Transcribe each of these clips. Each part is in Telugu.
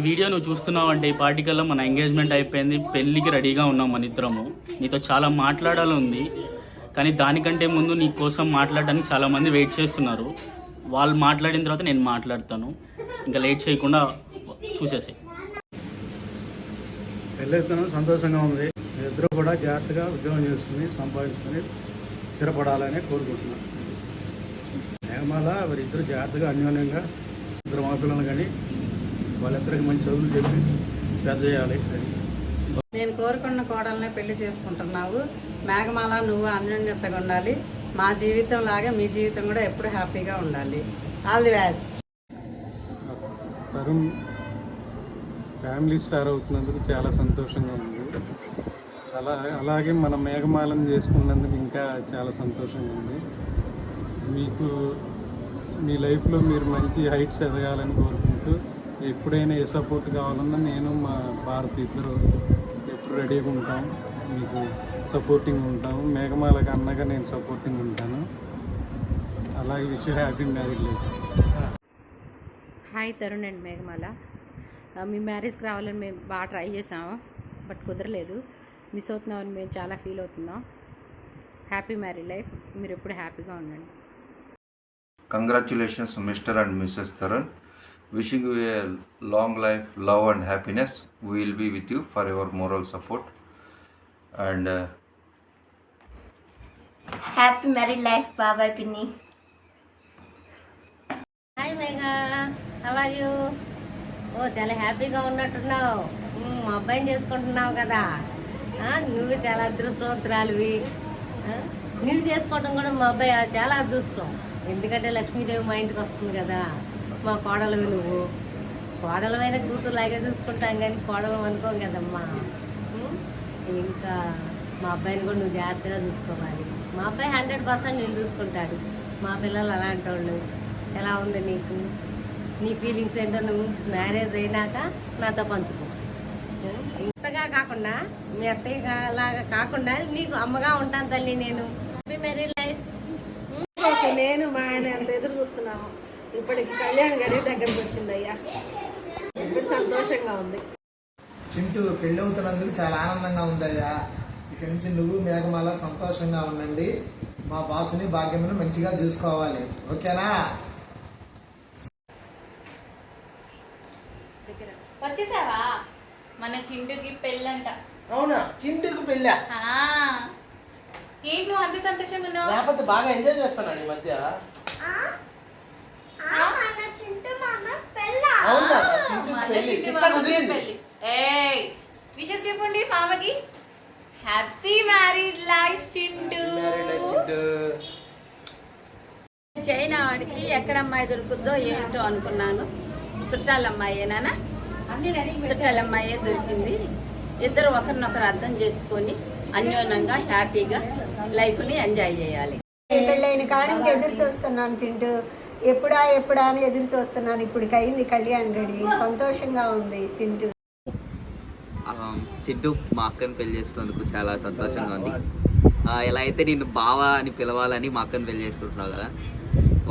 వీడియో నువ్వు చూస్తున్నావు అంటే ఈ పార్టికల్లో మన ఎంగేజ్మెంట్ అయిపోయింది, పెళ్ళికి రెడీగా ఉన్నాం మన ఇద్దరము. నీతో చాలా మాట్లాడాలి ఉంది, కానీ దానికంటే ముందు నీ కోసం మాట్లాడడానికి చాలామంది వెయిట్ చేస్తున్నారు. వాళ్ళు మాట్లాడిన తర్వాత నేను మాట్లాడతాను. ఇంకా లేట్ చేయకుండా చూసేసి. పెళ్ళైపోయినా సంతోషంగా ఉంది. ఇద్దరు కూడా జాగ్రత్తగా ఉద్యోగం చేసుకుని సంపాదించుకొని స్థిరపడాలని కోరుకుంటున్నాను. మేఘమాల వారిద్దరు జాగ్రత్తగా అన్యోన్యంగా ఇద్దరు మగపిల్లలు కానీ వాళ్ళిద్దరికి మంచి చదువులు చెప్పి పెద్ద చేయాలి. నేను కోరుకున్న కోడల్ని పెళ్లి చేసుకుంటున్నావు. మేఘమాల నువ్వు అన్యోన్యతగా ఉండాలి. మా జీవితం లాగా మీ జీవితం కూడా ఎప్పుడు హ్యాపీగా ఉండాలి. All the best. Tarun family star అవుతున్నందుకు చాలా సంతోషంగా ఉంది. అలాగే మన మేఘమాలను చేసుకున్నందుకు ఇంకా చాలా సంతోషంగా ఉంది. మీకు మీ లైఫ్లో మీరు మంచి హైట్స్ ఎదగాలని కోరుకుంటూ, ఎప్పుడైనా ఏ సపోర్ట్ కావాలన్నా నేను మా భారత్ ఇద్దరు ఎప్పుడు రెడీగా ఉంటాం, మీకు సపోర్టింగ్ ఉంటాము. మేఘమాలకు అన్నగా నేను సపోర్టింగ్ ఉంటాను. అలాగే wish happy married life. Hi Tarun and Meghamala. మీ మ్యారేజ్కి రావాలని మేము బాగా ట్రై చేసాము, బట్ కుదరలేదు. మిస్ అవుతున్నామని మేము చాలా ఫీల్ అవుతున్నాం. Happy married life. మీరు ఎప్పుడు హ్యాపీగా ఉండండి. Congratulations mister and missus Tarun. Wishing you a long life, love and happiness. We will be with you for your moral support. And happy married life, Baba Pinni. Hi Megha, how are you? ఓ చాలా హ్యాపీగా ఉన్నట్టున్నావు. మా అబ్బాయిని చేసుకుంటున్నావు కదా, నువ్వు చాలా అదృష్టవంతురాలివి. నువ్వు చేసుకోవడం కూడా మా అబ్బాయి చాలా అదృష్టం. ఎందుకంటే లక్ష్మీదేవి మా ఇంటికి వస్తుంది కదా. మా కోడలవి నువ్వు. కోడలమైన కూతురులాగే చూసుకుంటాం కానీ కోడలు అనుకోం కదమ్మా. ఇంకా మా అబ్బాయిని కూడా నువ్వు జాగ్రత్తగా చూసుకోవాలి. మా అబ్బాయి 100% నేను చూసుకుంటాడు. మా పిల్లలు అలాంటి వాళ్ళు. ఎలా ఉంది నీకు? నీ ఫీలింగ్స్ ఏంటో నువ్వు మ్యారేజ్ అయినాక నాతో పంచుకో. ఇంతగా కాకుండా మీ అత్తయ్య లాగా కాకుండా నీకు అమ్మగా ఉంటాను తల్లి నేను. Happy married life. నేను మా ఆయన ఎంత ఎదురు చూస్తున్నాము. ఇప్పటికి కళ్యాణ్ గడి దగ్గరకు వచ్చింది అయ్యా. ఇప్పుడు సంతోషంగా ఉంది. చింటూ పెళ్ళి అవుతున్నందుకు చాలా ఆనందంగా ఉందయ్యా. ఇక నుంచి నువ్వు మేఘమాల సంతోషంగా ఉండండి. మా బాసుని భాగ్యమును మంచిగా చూసుకోవాలి. ఓకేనా? వచ్చేసావా? మన చింటూకి పెళ్ళంట. అవునా? చింటూకి పెళ్ళా? ఏంటి నువ్వు అంత సంతోషంగా ఉన్నావు? లేకపోతే బాగా ఎంజాయ్ చేస్తున్నాడు ఈ మధ్య. విషెస్ చెప్పండి మామకి. Happy married life Chintu. China వాడికి ఎక్కడ అమ్మాయి దొరుకుద్దో ఏంటో అనుకున్నాను. చుట్టాలమ్మాయేనా? చుట్టాలమ్మాయే దొరికింది. ఇద్దరు ఒకరినొకరు అర్థం చేసుకొని అన్యోన్యంగా హ్యాపీగా లైఫ్ని ఎంజాయ్ చేయాలి. పెళ్ళైన కాడి నుంచి ఎదురు చూస్తున్నాను చింటూ. ఎప్పుడా అని ఎదురు చూస్తున్నాను. ఇప్పటికి అయింది కళ్యాణ్ గడి. సంతోషంగా ఉంది చింటూ. చింటూ మా అక్కని పెళ్లి చేసుకున్నందుకు చాలా సంతోషంగా ఉంది. ఎలా అయితే నిన్ను బావ అని పిలవాలని మా అక్కని పెళ్లి చేసుకుంటున్నావు కదా,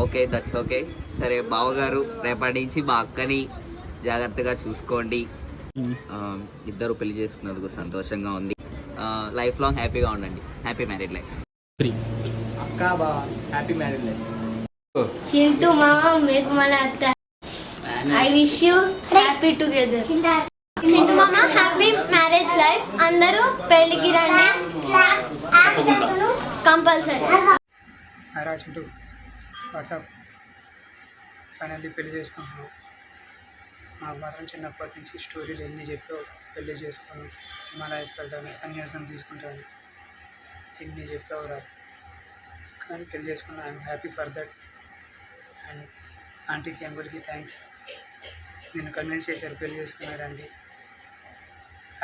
ఓకే, దట్స్ ఓకే. సరే బావగారు, రేపటి నుంచి మా అక్కని జాగ్రత్తగా చూసుకోండి. ఇద్దరు పెళ్లి చేసుకున్నందుకు సంతోషంగా ఉంది. లైఫ్ లాంగ్ హ్యాపీగా ఉండండి. Happy married life. అక్క బా హ్యాపీ మ్యారీడ్ లైఫ్. చింటూ మామ మేఘమాల అత్త, I wish you happy together. Chintu మామ హ్యాపీ మ్యారేజ్ లైఫ్. అందరూ పెళ్ళికి రండి కంపల్సరీ. చింటూ వాట్సాప్ ఫైనల్లీ పెళ్లి చేసుకుంటున్నావు. నాకు మాత్రం చిన్నప్పటి నుంచి స్టోరీలు ఎన్ని చెప్పావు. పెళ్లి చేసుకొని హిమాలయాస్కి వెళ్తాను, సన్యాసం తీసుకుంటాను, ఎన్ని చెప్పావు రా. కానీ పెళ్లి చేసుకున్నా. I'm happy for that. And ఆంటీకి అంకుల్కి థ్యాంక్స్. నిన్ను కన్విన్స్ చేశారు పెళ్లి చేసుకున్నారు ఆంటీ.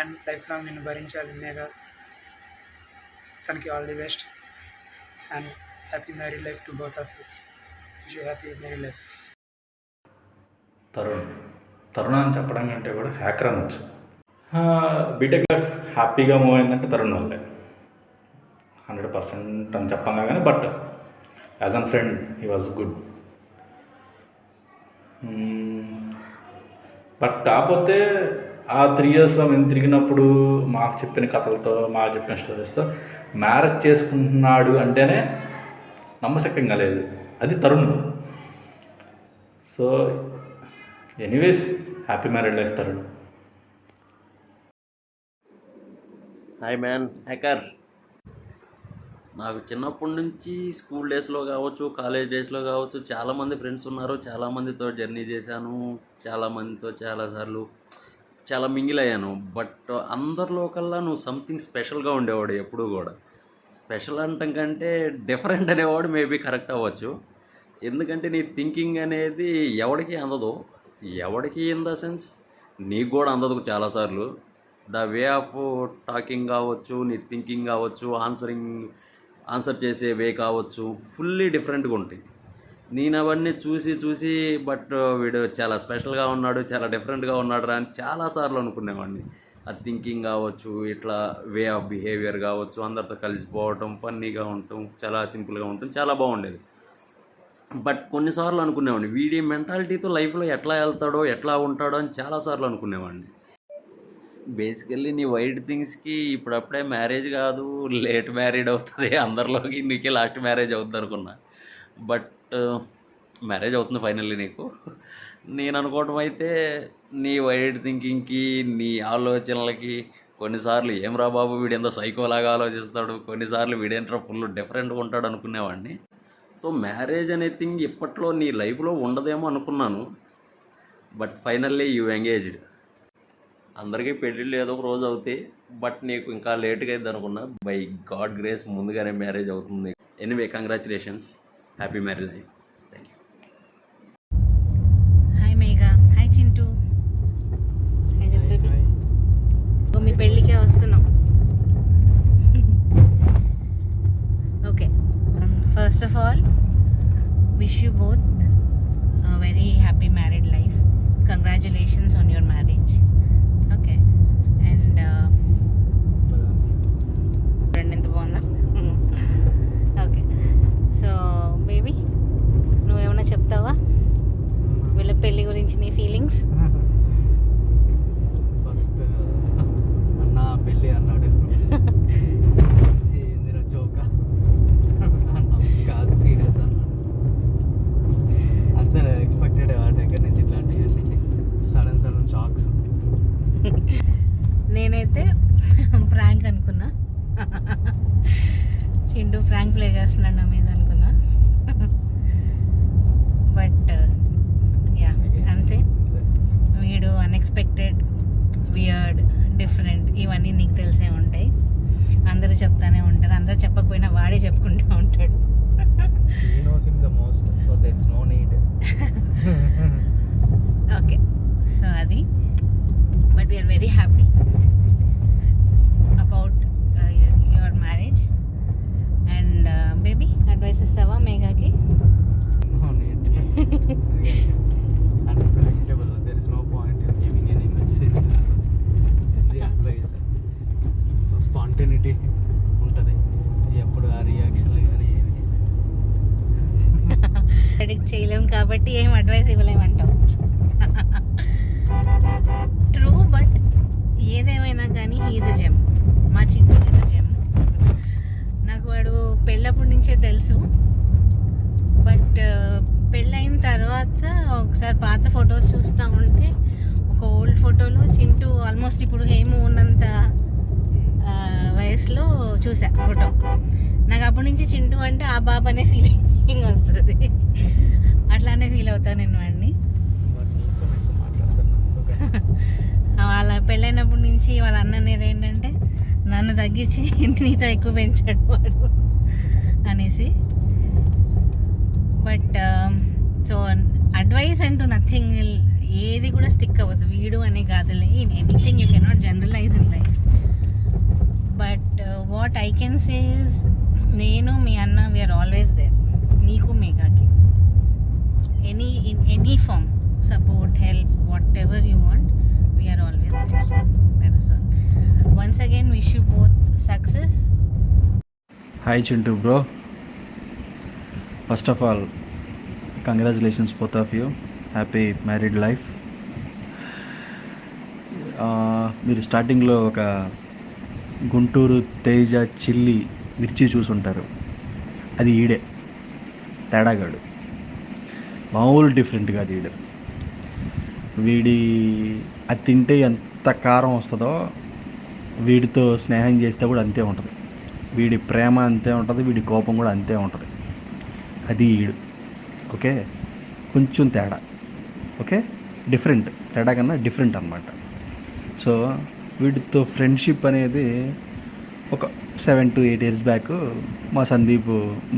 అండ్ లైఫ్ లాంగ్ నిన్ను భరించాలి నేగా. తనకి all the best and happy married life to both of you. Wish you happy married life. తరుణ అని చెప్పడం కంటే కూడా హ్యాకర్ అనొచ్చు. బీటెక్ లైఫ్ హ్యాపీగా మూవ్ అయిందంటే తరుణ్ వల్లే. 100% అని చెప్పంగా కానీ, but as an friend he was good. But కాకపోతే ఆ 3 ఇయర్స్లో మేము తిరిగినప్పుడు మాకు చెప్పిన కథలతో మాకు చెప్పిన స్టోరీస్తో మ్యారేజ్ చేసుకుంటున్నాడు అంటేనే నమ్మశక్యంగా లేదు. అది Tarun. So anyways happy married life Tarun. Hi man hacker. నాకు చిన్నప్పటి నుంచి స్కూల్ డేస్లో కావచ్చు, కాలేజ్ డేస్లో కావచ్చు, చాలామంది ఫ్రెండ్స్ ఉన్నారు. చాలామందితో జర్నీ చేశాను, చాలామందితో చాలాసార్లు చాలా మింగిల్ అయ్యాను. బట్ అందరిలో కల్లా నువ్వు సంథింగ్ స్పెషల్గా ఉండేవాడు ఎప్పుడూ కూడా. స్పెషల్ అంటాం కంటే డిఫరెంట్ అనేవాడు మేబీ కరెక్ట్ అవ్వచ్చు. ఎందుకంటే నీ థింకింగ్ అనేది ఎవరికి అందదు. ఎవరికి ఇన్ ద సెన్స్ నీకు కూడా అందదు చాలాసార్లు. ద వే ఆఫ్ టాకింగ్ కావచ్చు, నీ థింకింగ్ కావచ్చు, ఆన్సర్ చేసే వే కావచ్చు, ఫుల్లీ డిఫరెంట్గా ఉంటాయి. నేను అవన్నీ చూసి బట్ వీడు చాలా స్పెషల్గా ఉన్నాడు, చాలా డిఫరెంట్గా ఉన్నాడు రా అని చాలాసార్లు అనుకునేవాడిని. ఆ థింకింగ్ కావచ్చు, ఇట్లా వే ఆఫ్ బిహేవియర్ కావచ్చు, అందరితో కలిసిపోవటం, ఫన్నీగా ఉండటం, చాలా సింపుల్గా ఉండటం చాలా బాగుండేది. బట్ కొన్నిసార్లు అనుకునేవాడిని వీడి మెంటాలిటీతో లైఫ్లో ఎట్లా వెళ్తాడో, ఎట్లా ఉంటాడో అని చాలాసార్లు అనుకునేవాడిని. బేసికల్లీ నీ వైల్డ్ థింగ్స్కి ఇప్పుడప్పుడే మ్యారేజ్ కాదు, లేట్ మ్యారీడ్ అవుతుంది, అందరిలోకి నీకే లాస్ట్ మ్యారేజ్ అవుతుంది అనుకున్నా. బట్ మ్యారేజ్ అవుతుంది ఫైనల్లీ నీకు. నేను అనుకోవటం అయితే నీ వైల్డ్ థింకింగ్కి, నీ ఆలోచనలకి కొన్నిసార్లు ఏం రా బాబు వీడు ఎంతో సైకోలాగా ఆలోచిస్తాడు, కొన్నిసార్లు వీడేంట్రా ఫుల్ డిఫరెంట్గా ఉంటాడు అనుకునేవాడిని. సో మ్యారేజ్ అనే థింగ్ ఇప్పట్లో నీ లైఫ్లో ఉండదేమో అనుకున్నాను. But finally you engaged. అందరికీ పెళ్ళిళ్ళు ఏదో ఒక రోజు అవుతాయి, బట్ నీకు ఇంకా లేట్గా అయింది అనుకున్నా. బై గాడ్ గ్రేస్ ముందుగానే మ్యారేజ్ అవుతుంది. Anyway congratulations, happy marriage life. Thank you. Hi Megha. Hi Chintu. Hi చెప్పేది. మీ పెళ్ళికే వస్తున్నాం. Okay, first of all wish you both very happy married life. Congratulations on your marriage. Okay, and friend ఎంత బాగుందా. ఓకే, సో బేబీ నువ్వేమైనా చెప్తావా వీళ్ళ పెళ్ళి గురించి, నీ ఫీలింగ్స్? ఫస్ట్ అన్న పెళ్ళి అన్నాడు, ఏందిరా జోకా అన్న, కాదు సీరియస్ అన్నాడు. అంతే ఎక్స్పెక్టెడ్ వాడి దగ్గర నుంచి ఇట్లాంటివన్నీ సడన్ షాక్స్. నేనైతే ప్రాంక్ అనుకున్నా, చింటూ ప్రాంక్ ప్లే చేస్తున్నాడు నా మీద అనుకున్నా. బట్ యా అంతే, వీడు అన్ఎక్స్పెక్టెడ్, వియర్డ్, డిఫరెంట్, ఇవన్నీ నీకు తెలిసే ఉంటాయి. అందరూ చెప్తానే ఉంటారు, అందరూ చెప్పకపోయినా వాడే చెప్పుకుంటూ ఉంటాడు. He knows him the most, so there's no need. Okay, so అది. But we are very happy about your marriage. And baby advice ఇస్తావా మేఘాకి? No need. Again, unpredictable. There is no point in giving any message in the advice. So spontaneity ఉంటుంది ఎప్పుడు, ఆ రియాక్షన్లు కానీ ఏమి ప్రెడిక్ట్ చేయలేము కాబట్టి ఏం అడ్వైస్ ఇవ్వలేమంటావు. ట్రూ, బట్ ఏదేమైనా కానీ ఈజ్ అ జెమ్. మా చింటూ ఈజ్ అ జెమ్. నాకు వాడు పెళ్ళప్పటి నుంచే తెలుసు. బట్ పెళ్ళైన తర్వాత ఒకసారి పాత ఫొటోస్ చూస్తూ ఉంటే ఒక ఓల్డ్ ఫోటోలో చింటూ ఆల్మోస్ట్ ఇప్పుడు హేము ఉన్నంత వయసులో చూసా ఫోటో. నాకు అప్పటి నుంచి చింటూ అంటే ఆ బాబు అనే ఫీలింగ్ వస్తుంది. అట్లానే ఫీల్ అవుతాను నేను వాడిని. వాళ్ళ పెళ్ళైనప్పటి నుంచి వాళ్ళ అన్న అనేది ఏంటంటే నన్ను తగ్గించి నీతో ఎక్కువ పెంచాడు వాడు అనేసి. బట్ సో అడ్వైస్ అంటూ నథింగ్, ఏది కూడా స్టిక్ అవ్వదు. వీడు అనే కాదులే, in anything you cannot generalize in life. But what I can say is, నేను మీ అన్న వీఆర్ ఆల్వేస్ దేర్. నీకు మేఘాకి any form support, help, whatever you want, we are always there. That is all. Once again wish you both success. Hi Chintu bro. First of all congratulations both of you, happy married life. మీరు స్టార్టింగ్లో ఒక గుంటూరు తేజ చిల్లి మిర్చి చూసుంటారు, అది ఈడే, తేడాగాడు. మామూలు డిఫరెంట్ కాదు ఈడు. వీడి అది తింటే ఎంత కారం వస్తుందో వీడితో స్నేహం చేస్తే కూడా అంతే ఉంటుంది. వీడి ప్రేమ అంతే ఉంటుంది, వీడి కోపం కూడా అంతే ఉంటుంది. అది ఈడు. ఓకే, కొంచెం తేడా. ఓకే, డిఫరెంట్, తేడా కన్నా డిఫరెంట్ అనమాట. సో వీటితో ఫ్రెండ్షిప్ అనేది ఒక 7 to 8 years బ్యాక్ మా సందీప్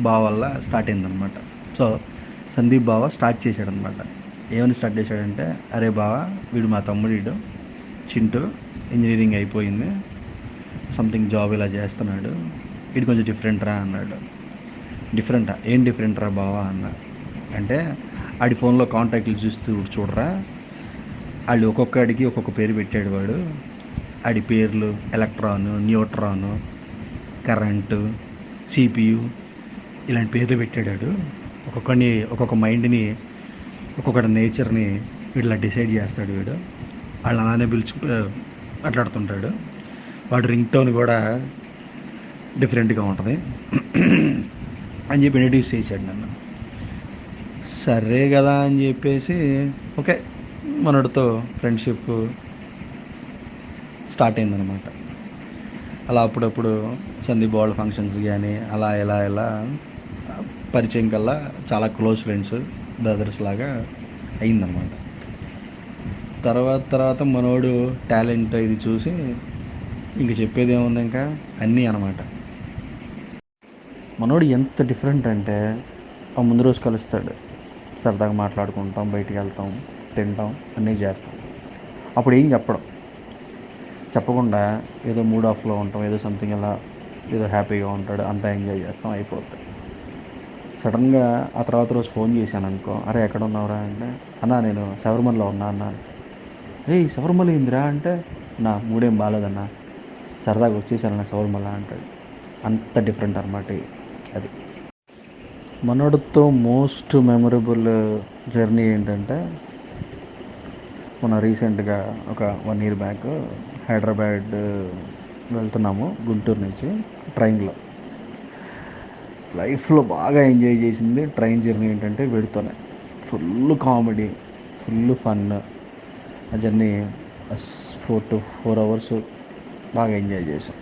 బావ వల్ల స్టార్ట్ అయిందనమాట. సో సందీప్ బావ స్టార్ట్ చేశాడనమాట. ఏమని స్టార్ట్ చేశాడంటే, అరే బావ, వీడు మా తమ్ముడు, వీడు చింటూ, ఇంజనీరింగ్ అయిపోయింది, సంథింగ్ జాబ్ ఇలా చేస్తున్నాడు, వీడు కొంచెం డిఫరెంట్ రా అన్నాడు. డిఫరెంటా? ఏం డిఫరెంట్ రా బావా అన్న అంటే, ఆడి ఫోన్లో కాంటాక్ట్లు చూడరా, వాళ్ళు ఒక్కొక్కడికి ఒక్కొక్క పేరు పెట్టాడు వాడు. ఆడి పేర్లు ఎలక్ట్రాను, న్యూట్రాను, కరెంటు, సిపియు ఇలాంటి పేర్లు పెట్టాడు. ఒక్కొక్కడిని, ఒక్కొక్క మైండ్ని, ఒక్కొక్కటి నేచర్ని వీడిలా డిసైడ్ చేస్తాడు వీడు. వాళ్ళు అలానే మాట్లాడుతుంటాడు. వాడు రింగ్ టోన్ కూడా డిఫరెంట్గా ఉంటుంది అని చెప్పి ఇంట్రడ్యూస్ చేశాడు నన్ను. సరే కదా అని చెప్పేసి ఓకే, మనడితో ఫ్రెండ్షిప్ స్టార్ట్ అయిందనమాట. అలా అప్పుడప్పుడు సందీప్ వాళ్ళ ఫంక్షన్స్ కానీ అలా ఇలా పరిచయం కల్లా చాలా క్లోజ్ ఫ్రెండ్స్, బ్రదర్స్ లాగా అయిందనమాట. తర్వాత మనోడు టాలెంట్ ఇది చూసి ఇంక చెప్పేది ఏముంది, ఇంకా అన్నీ అనమాట. మనోడు ఎంత డిఫరెంట్ అంటే, ఆ ముందు రోజు కలుస్తాడు, సరదాగా మాట్లాడుకుంటాం, బయటికి వెళ్తాం, తింటాం, అన్నీ చేస్తాం. అప్పుడు ఏం చెప్పకుండా ఏదో మూడ్ ఆఫ్లో ఉంటాం, ఏదో సంథింగ్ ఇలా ఏదో హ్యాపీగా ఉంటాడు, అంతా ఎంజాయ్ చేస్తాం, అయిపోతుంది. సడన్గా ఆ తర్వాత రోజు ఫోన్ చేశాను అనుకో, అరే ఎక్కడ ఉన్నావురా అంటే, అన్నా నేను శబరిమలలో ఉన్నా అన్నా. ఏయ్ శబరిమల ఏందిరా అంటే, నా మూడేం బాగాలేదన్నా, సరదాగా వచ్చేసానన్నా శబరిమల అంటాడు. అంత డిఫరెంట్ అనమాట అది. మనోడితో మోస్ట్ మెమరబుల్ జర్నీ ఏంటంటే, మన రీసెంట్గా ఒక 1 year బ్యాక్ హైదరాబాద్ వెళ్తున్నాము గుంటూరు నుంచి ట్రైన్లో. లైఫ్లో బాగా ఎంజాయ్ చేసింది ట్రైన్ జర్నీ ఏంటంటే వీడితోనే. Full comedy, full fun. ఆ జర్నీ 4 to 4 hours బాగా ఎంజాయ్ చేసాం.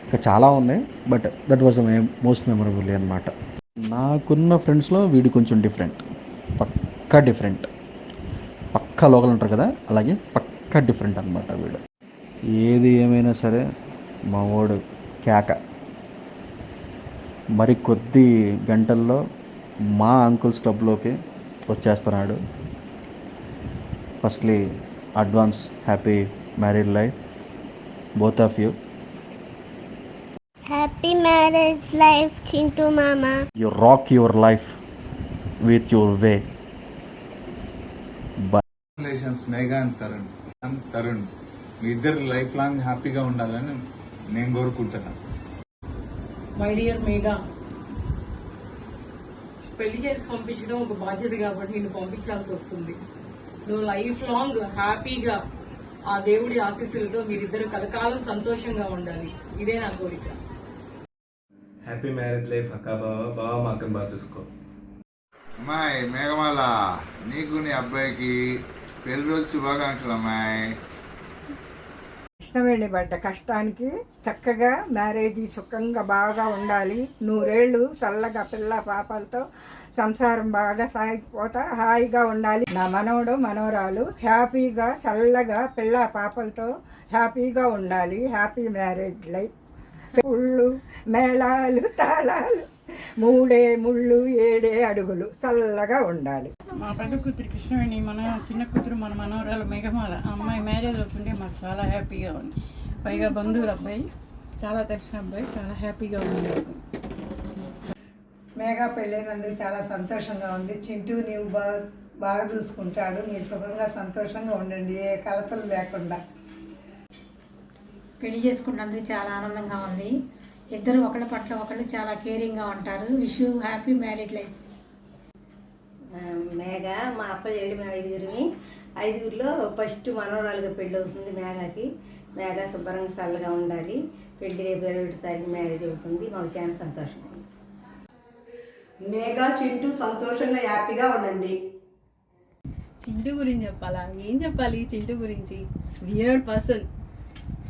ఇంకా చాలా ఉన్నాయి, but that was most memorable అనమాట. నాకున్న ఫ్రెండ్స్లో వీడు కొంచెం డిఫరెంట్, పక్కా డిఫరెంట్, పక్కా లోకల్ ఉంటారు కదా, అలాగే పక్కా డిఫరెంట్ అనమాట వీడు. ఏది ఏమైనా సరే మా వాడు కేక. మరి కొద్ది గంటల్లో మా అంకుల్స్ క్లబ్లోకి వచ్చేస్తున్నాడు. Firstly advance happy married life both of you. Happy marriage life, Chintu Mama. You rock your life with your way. Congratulations Megha and Tarun. మీ ఇద్దరు లైఫ్ లాంగ్ హ్యాపీగా ఉండాలని నేను కోరుకుంటున్నాను. మై డియర్ మేఘా, పెళ్లి చేసి పంపించడం ఒక బాధ్యత కాబట్టి నిన్ను పంపించాల్సి వస్తుంది. నువ్వు లైఫ్ లాంగ్ హ్యాపీగా ఆ దేవుడి ఆశీస్సులతో మీరిద్దరు కలకాలం సంతోషంగా ఉండాలి. ఇదే నా కోరిక. హ్యాపీ మ్యారేజ్ లైఫ్ అక్క. బావ మా అక్కని బాగా చూసుకో. అమ్మాయి మేఘమాల, నీకు నీ అబ్బాయికి పెళ్లి రోజు శుభాకాంక్షలు అమ్మాయి. కష్టం వెళ్ళబడ్డ కష్టానికి చక్కగా మ్యారేజ్ సుఖంగా బాగా ఉండాలి. 100 ఏళ్ళు చల్లగా పిల్ల పాపలతో సంసారం బాగా సాగిపోతా హాయిగా ఉండాలి. నా మనవడు మనవరాలు హ్యాపీగా చల్లగా పిల్ల పాపలతో హ్యాపీగా ఉండాలి. Happy marriage life. పుళ్ళు మేళాలు తాళాలు 3 ముళ్ళు 7 అడుగులు చల్లగా ఉండాలి. మా పెద్ద కూతురు కృష్ణవేణి, మన చిన్న కూతురు మన మనవరాలు మేఘమాల, అమ్మాయి మ్యారేజ్ అవుతుంటే మాకు చాలా హ్యాపీగా ఉంది. పైగా బంధువుల అబ్బాయి, చాలా తెలిసిన అబ్బాయి, చాలా హ్యాపీగా ఉంది. మేఘా పెళ్ళైనందుకు చాలా సంతోషంగా ఉంది. చింటూ నీవు బాగా చూసుకుంటాడు. మీరు సుఖంగా సంతోషంగా ఉండండి, ఏ కలతలు లేకుండా. పెళ్లి చేసుకున్నందుకు చాలా ఆనందంగా ఉంది. ఇద్దరు ఒకళ్ళ పట్ల ఒకళ్ళు చాలా కేరింగ్గా ఉంటారు. Wish you happy married life. మేఘ మా అప్ప చేయడు, మేము ఐదుగురిలో ఫస్ట్ మనవరాలుగా పెళ్ళి అవుతుంది మేఘకి. మేఘ శుభ్రంగా చల్లగా ఉండాలి. పెళ్లి రేపు 21 తారీఖు మ్యారేజ్ అవుతుంది. మాకు చాలా సంతోషంగా ఉంది. మేఘ చింటూ సంతోషంగా హ్యాపీగా ఉండండి. చింటూ గురించి చెప్పాలా? ఏం చెప్పాలి చింటూ గురించి? Weird person.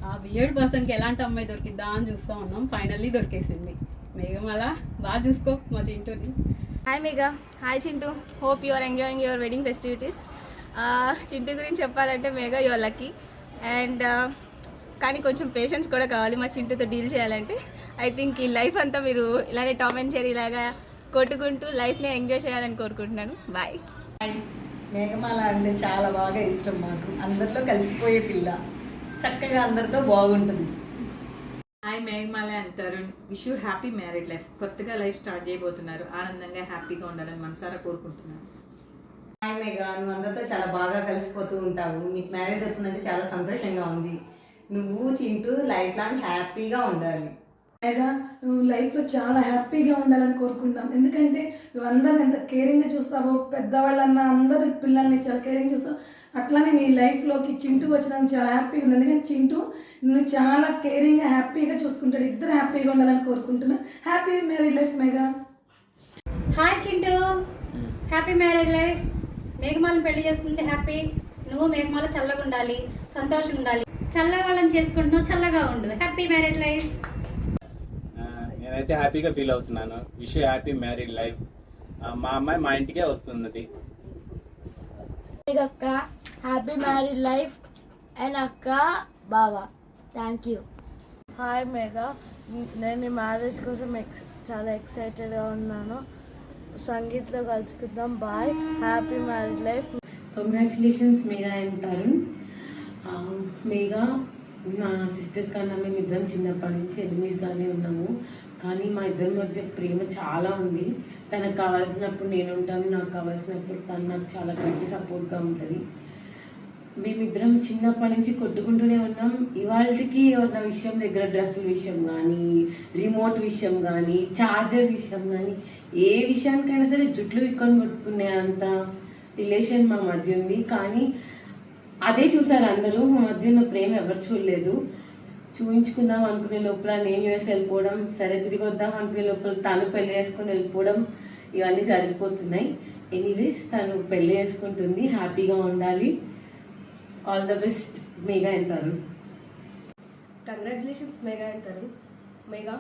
ఆ వియర్డ్ పర్సన్కి ఎలాంటి అమ్మాయి దొరికిద్దా అని చూస్తూ ఉన్నాం. ఫైనల్లీ దొరికేసింది. మేఘమాల బాగా చూసుకో మా చింటూని. Hi Megha. Hi Chintu. Hope you are enjoying your wedding festivities. Chintu గురించి చెప్పాలంటే మేఘా యువర్ లక్కీ అండ్ కానీ కొంచెం పేషెన్స్ కూడా కావాలి మా చింటూతో డీల్ చేయాలంటే. ఐ థింక్ ఈ లైఫ్ అంతా మీరు ఇలానే టామ్ అండ్ జెర్రీ లాగా కొట్టుకుంటూ లైఫ్ని ఎంజాయ్ చేయాలని కోరుకుంటున్నాను. బాయ్. మేఘమాల అంటే చాలా బాగా ఇష్టం మాకు. అందరిలో కలిసిపోయే పిల్ల, చక్కగా అందరితో బాగుంటుంది. Hi Meghamala and Tarun. Wish you happy married life. కొత్తగా లైఫ్ స్టార్ట్ చేయబోతున్నారు. ఆనందంగా హ్యాపీగా ఉండాలని మనసారా కోరుకుంటున్నాను. హాయ్ మేఘ, నువ్వు అందరితో చాలా బాగా కలిసిపోతూ ఉంటావు. నీకు మ్యారేజ్ అవుతుందంటే చాలా సంతోషంగా ఉంది. నువ్వు చింటూ లైఫ్ లాంగ్ హ్యాపీగా ఉండాలి. మేఘ, నువ్వు లైఫ్లో చాలా హ్యాపీగా ఉండాలని కోరుకుంటాం. ఎందుకంటే నువ్వు అందరిని ఎంత కేరింగ్గా చూస్తావో, పెద్దవాళ్ళన్న అందరి పిల్లల్ని చాలా కేరింగ్ చూస్తావు. అట్లానే నీ లైఫ్లోకి చింటూ వచ్చినందుకు చాలా హ్యాపీగా ఉంది. ఎందుకంటే చింటూ నువ్వు చాలా కేరింగ్గా హ్యాపీగా చూసుకుంటాడు. ఇద్దరు హ్యాపీగా ఉండాలని కోరుకుంటున్నాను. Happy married life Megha. Hi Chintu, happy marriage life. మేఘమాలను పెళ్లి చేసుకుంటే హ్యాపీ. నువ్వు మేఘమాల చల్లగా ఉండాలి, సంతోషంగా ఉండాలి. చల్ల వాళ్ళని చేసుకుంటున్నావు, చల్లగా ఉండు. Happy marriage life. నేనైతే హ్యాపీగా ఫీల్ అవుతున్నాను. Wish you happy married life. మా అమ్మాయి మా ఇంటికే వస్తున్నది. అక్క హ్యాపీ మ్యారీడ్ లైఫ్ అండ్ అక్క బావా థ్యాంక్ యూ. హాయ్ మేఘా, నేను ఈ మ్యారేజ్ కోసం చాలా ఎక్సైటెడ్గా ఉన్నాను. సంగీత్లో కలుసుకుందాం. Bye. Happy married life. Congratulations Megha and Tarun. Megha మా సిస్టర్ కన్నా మేము ఇద్దరం చిన్నప్పటి నుంచి ఎనిమిస్గానే ఉన్నాము. కానీ మా ఇద్దరి మధ్య ప్రేమ చాలా ఉంది. తనకు కావాల్సినప్పుడు నేను ఉంటాను, నాకు కావాల్సినప్పుడు తను నాకు చాలా గట్టి సపోర్ట్గా ఉంటుంది. మేమిద్దరం చిన్నప్పటి నుంచి కొట్టుకుంటూనే ఉన్నాం. ఇవాళకి ఉన్న విషయం దగ్గర డ్రెస్సుల విషయం కానీ, రిమోట్ విషయం కానీ, ఛార్జర్ విషయం కానీ, ఏ విషయానికైనా సరే జుట్లు విక్కొని కొట్టుకునే అంత రిలేషన్ మా మధ్య ఉంది. కానీ అదే చూసారు అందరూ, మా మధ్య ఉన్న ప్రేమ ఎవరు చూడలేదు. చూపించుకుందాం అనుకునే లోపల నేను యూఎస్ వెళ్ళిపోవడం, సరే తిరిగి వద్దాం అనుకునే లోపల తను పెళ్లి చేసుకొని వెళ్ళిపోవడం, ఇవన్నీ జరిగిపోతున్నాయి. ఎనీవేస్ తను పెళ్లి చేసుకుంటుంది, హ్యాపీగా ఉండాలి. All the best Megha and Tarun. Congratulations Megha and Tarun. Megha,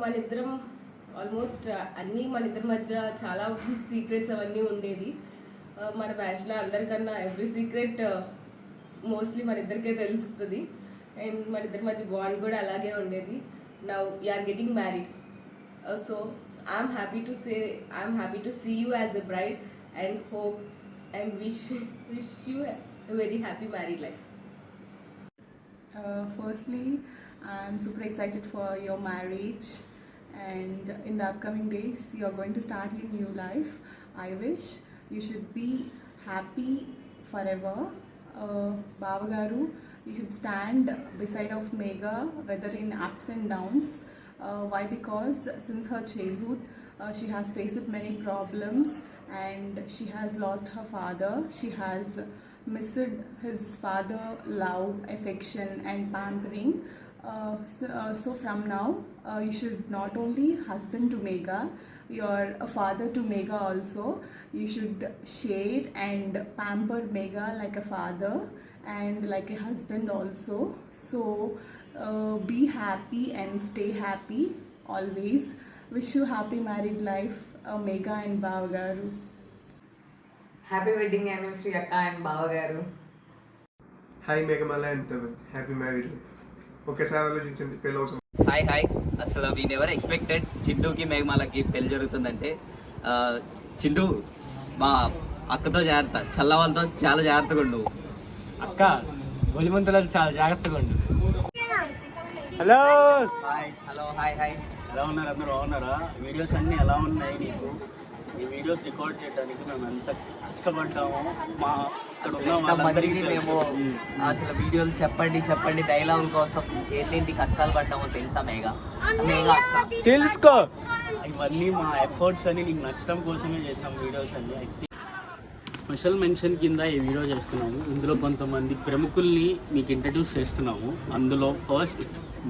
మన ఇద్దరం ఆల్మోస్ట్ అన్నీ మన ఇద్దరి మధ్య చాలా సీక్రెట్స్ అవన్నీ ఉండేవి. మన బ్యాచ్లో అందరికన్నా ఎవ్రీ సీక్రెట్ మోస్ట్లీ మన ఇద్దరికే తెలుస్తుంది. అండ్ మన ఇద్దరి మధ్య బాండ్ కూడా అలాగే ఉండేది. Now you're getting married. So I'm happy to see you as a bride and hope and wish you a very happy married life. Firstly, I'm super excited for your marriage, and in the upcoming days you're going to start your new life. I wish you should be happy forever. Bava garu, you should stand beside of Megha whether in ups and downs. Why? Because since her childhood she has faced many problems and she has lost her father. She has missed his father love, affection and pampering. So from now you should not only husband to Megha, you're a father to Megha also. You should share and pamper Megha like a father and like a husband also. So be happy and stay happy always. Wish you happy married life, Megha and Bava garu. Happy wedding anniversary అక్క అండ్ బావ గారు. Hi Meghamala and Tarun, happy marriage life. ఒకేసారి ఆలోచించండి పెళ్ళి అవసరం. Hi hi. అసలు వీ నెవర్ ఎక్స్పెక్టెడ్ చింటూకి మేఘమాలకి పెళ్లి జరుగుతుందంటే. చింటూ మా అక్కతో జాగ్రత్త, చల్ల వాళ్ళతో చాలా జాగ్రత్తగా ఉండు. అక్క గొలిమంతులతో చాలా జాగ్రత్తగా ఉండు. Hello hi. Hello hi hi. ఎలా ఉన్నారు అందరూ? బాగున్నారా? వీడియోస్ అన్నీ ఎలా ఉన్నాయి నీకు? ఈ వీడియోస్ రికార్డ్ చేయడానికి మేము ఎంత కష్టపడ్డామో మా ఇక్కడ ఉన్న ఎంతమందికి వాళ్ళందరికీ మేము తెలుసు. అసలు వీడియోలు చెప్పండి డైలాగ్ కోసం ఏంటేంటి కష్టాలు పడ్డామో తెలుసా మేఘా తెలుసుకో ఇవన్నీ మా ఎఫర్ట్స్ అని నీకు నచ్చడం కోసమే చేసాం వీడియోస్ అన్ని. అయితే స్పెషల్ మెన్షన్ కింద ఈ వీడియో చేస్తున్నాము. ఇందులో కొంతమంది ప్రముఖుల్ని మీకు ఇంట్రడ్యూస్ చేస్తున్నాము. అందులో ఫస్ట్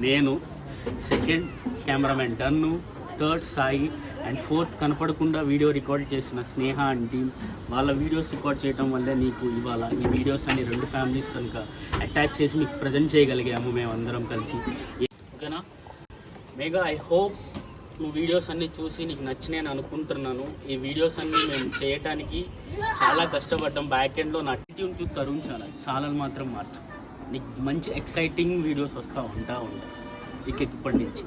నేను, సెకండ్ కెమెరామెన్ డన్ను, థర్డ్ సాయి అండ్ ఫోర్త్ కనపడకుండా వీడియో రికార్డ్ చేసిన స్నేహ అండ్ టీమ్. వాళ్ళ వీడియోస్ రికార్డ్ చేయడం వల్లే నీకు ఇవాళ ఈ వీడియోస్ అన్ని 2 ఫ్యామిలీస్ కనుక అటాచ్ చేసి మీకు ప్రజెంట్ చేయగలిగాము మేమందరం కలిసి. ఓకేనా మేఘా, ఐ హోప్ నువ్వు వీడియోస్ అన్నీ చూసి నీకు నచ్చినాయని అనుకుంటున్నాను. ఈ వీడియోస్ అన్నీ మేము చేయటానికి చాలా కష్టపడ్డాం. బ్యాక్ ఎండ్లో నా అటిట్యూడ్ తరుణ్ ఛానల్ మాత్రం మార్చు. నీకు మంచి ఎక్సైటింగ్ వీడియోస్ వస్తూ ఉంటా ఇప్పటి నుంచి.